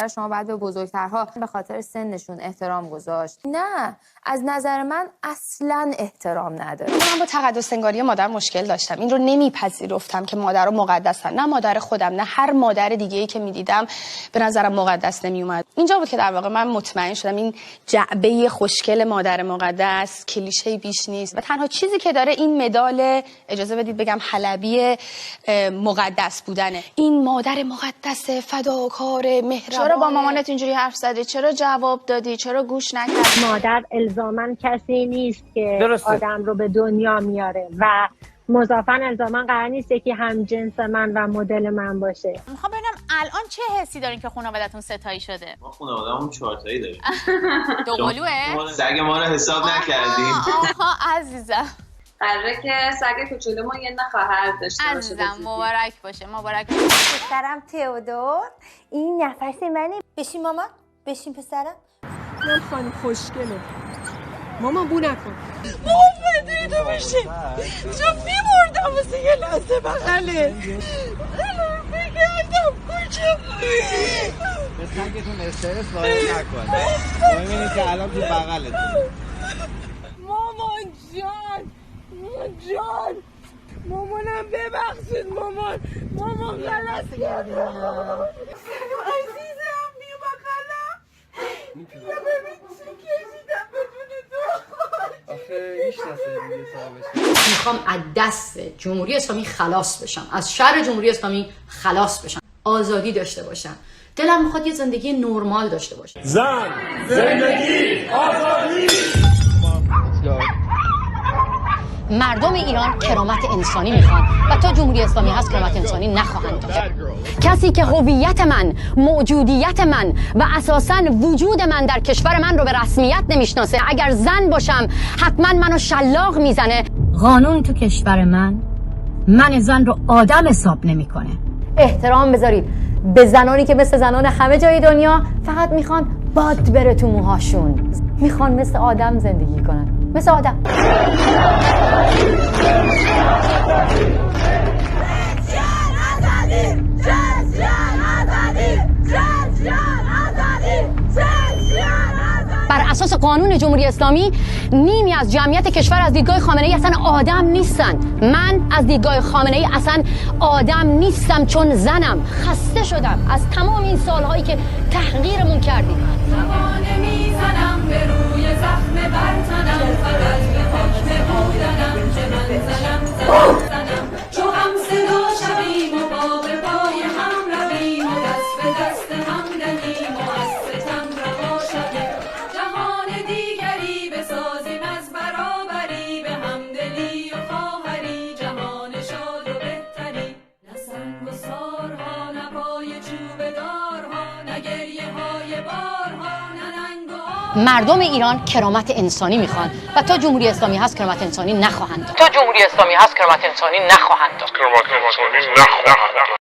بالاخره شما باید به بزرگترها به خاطر سنشون احترام گذاشت. نه، از نظر من اصلا احترام نداره. من با تقدس انگاری مادر مشکل داشتم. این رو نمیپذیرفتم که مادر رو مقدسن. نه مادر خودم، نه هر مادر دیگه‌ای که میدیدم به نظرم مقدس نمیومد. اینجا بود که در واقع من مطمئن شدم این جعبه خوشگل مادر مقدس کلیشه بیش نیست و تنها چیزی که داره این مدال، اجازه بدید بگم، حلبی مقدس بودنه. این مادر مقدس فداکار مهربان. چرا با مامانت اینجوری حرف زدی؟ چرا جواب دادی؟ چرا گوش نکردی؟ مادر الزاماً کسی نیست که آدم رو به دنیا میاره و مضافاً الزاماً قرار نیست که هم جنس من و مدل من باشه. میخوام ببینم الان چه حسی دارین که خانواده‌تون ستایی شده؟ ما خانواده‌مون 4 تایی داریم. دو قلوئه؟ سگ ما رو حساب نکردیم. آها عزیزم. قراره که سگ کوچولومون یه خواهر داشته باشه. عزیزم مبارک باشه، مبارک باشه. پسرم تئودور، این نفس منه. بشین مامان، بشین پسرم. من خانم خوشگله. مامان بو نکن. مامان دیدو میشه. چون میمردم واسه یه لحظه بغله. بگردم کجا. به سگتون استرس وارد نکن. مهم اینه که الان تو بغلتون. مامان جان. جان. مامانم ببخشید مامان. مامان غلط کردم. عزیزم بیا بغلم. بیا ببین چی کشیدم بدون تو. آخه میشناسه دیگه صاحبش. میخوام از دست جمهوری اسلامی خلاص بشم، از شر جمهوری اسلامی خلاص بشم، آزادی داشته باشم. دلم میخواد یه زندگی نرمال داشته باشم. زن، زندگی، آزادی. مردم ایران کرامت انسانی میخوان و تا جمهوری اسلامی هست کرامت انسانی نخواهند داشت. کسی که هویت من، موجودیت من و اساساً وجود من در کشور من رو به رسمیت نمیشناسه، اگر زن باشم حتما منو شلاق میزنه. قانون تو کشور من زن رو آدم حساب نمیکنه. احترام بذارید به زنانی که مثل زنان همه جای دنیا فقط میخوان باد بره تو موهاشون، میخوان مثل آدم زندگی کنن، مثل آدم. بر اساس قانون جمهوری اسلامی نیمی از جمعیت کشور از دیدگاه خامنه‌ای اصلا آدم نیستن. من از دیدگاه خامنه‌ای اصلا آدم نیستم چون زنم. خسته شدم از تمام این سالهایی که تحقیرمون کردیم. زبانه میزنم به روی زخم برتنم، فقط به حکم بودنم که من زنم چو هم صدا شویم و با به پای هم رویم و دست به دست هم دهیم و از ستم رها شویم. جهان دیگری بسازیم از برابری، به همدلی و خواهری، جهان شاد و بهتری. نه سنگ و سارها، نه پای چوب دارها، نه گریه های بارها، نه ننگ و مردم ایران کرامت انسانی میخوان و تا جمهوری اسلامی هست کرامت انسانی نخواهند داشت.